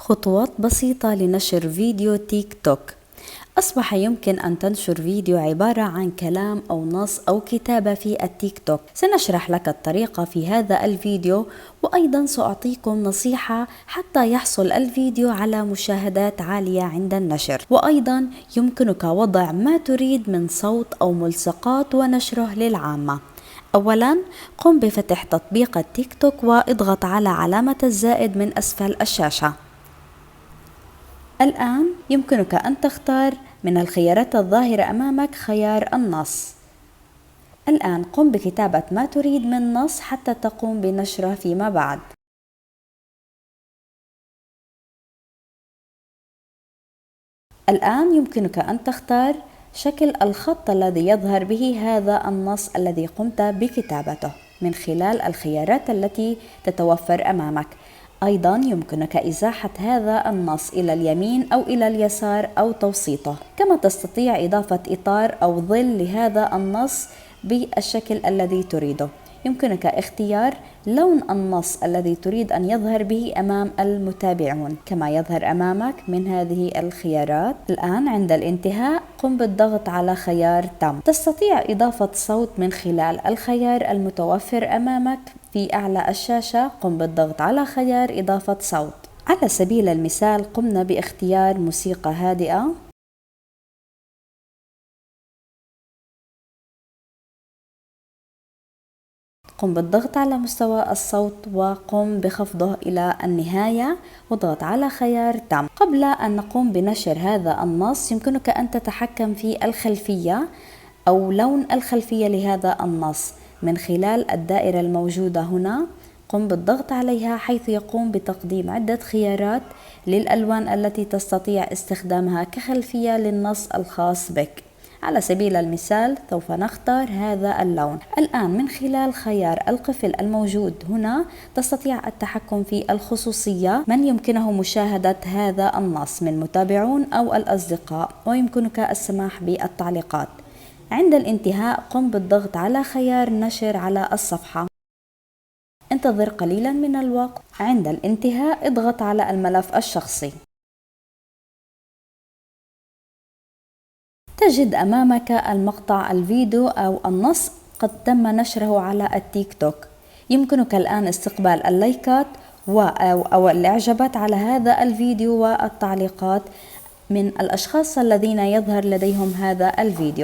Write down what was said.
خطوات بسيطة لنشر فيديو تيك توك. أصبح يمكن أن تنشر فيديو عبارة عن كلام أو نص أو كتابة في التيك توك. سنشرح لك الطريقة في هذا الفيديو، وأيضا سأعطيكم نصيحة حتى يحصل الفيديو على مشاهدات عالية عند النشر. وأيضا يمكنك وضع ما تريد من صوت أو ملصقات ونشره للعامة. أولا قم بفتح تطبيق التيك توك واضغط على علامة الزائد من أسفل الشاشة. الآن يمكنك أن تختار من الخيارات الظاهرة أمامك خيار النص. الآن قم بكتابة ما تريد من نص حتى تقوم بنشره فيما بعد. الآن يمكنك أن تختار شكل الخط الذي يظهر به هذا النص الذي قمت بكتابته من خلال الخيارات التي تتوفر أمامك. أيضا يمكنك إزاحة هذا النص إلى اليمين أو إلى اليسار أو توسيطه، كما تستطيع إضافة إطار أو ظل لهذا النص بالشكل الذي تريده. يمكنك اختيار لون النص الذي تريد أن يظهر به أمام المتابعون كما يظهر أمامك من هذه الخيارات. الآن عند الانتهاء قم بالضغط على خيار تم. تستطيع إضافة صوت من خلال الخيار المتوفر أمامك في أعلى الشاشة. قم بالضغط على خيار إضافة صوت. على سبيل المثال قمنا باختيار موسيقى هادئة. قم بالضغط على مستوى الصوت وقم بخفضه إلى النهاية واضغط على خيار تم. قبل أن نقوم بنشر هذا النص يمكنك أن تتحكم في الخلفية أو لون الخلفية لهذا النص من خلال الدائرة الموجودة هنا. قم بالضغط عليها حيث يقوم بتقديم عدة خيارات للألوان التي تستطيع استخدامها كخلفية للنص الخاص بك. على سبيل المثال سوف نختار هذا اللون. الآن من خلال خيار القفل الموجود هنا تستطيع التحكم في الخصوصية، من يمكنه مشاهدة هذا النص من متابعون أو الأصدقاء، ويمكنك السماح بالتعليقات. عند الانتهاء قم بالضغط على خيار نشر على الصفحة. انتظر قليلا من الوقت. عند الانتهاء اضغط على الملف الشخصي. تجد أمامك المقطع الفيديو أو النص قد تم نشره على التيك توك. يمكنك الآن استقبال اللايكات أو الإعجابات على هذا الفيديو والتعليقات من الأشخاص الذين يظهر لديهم هذا الفيديو.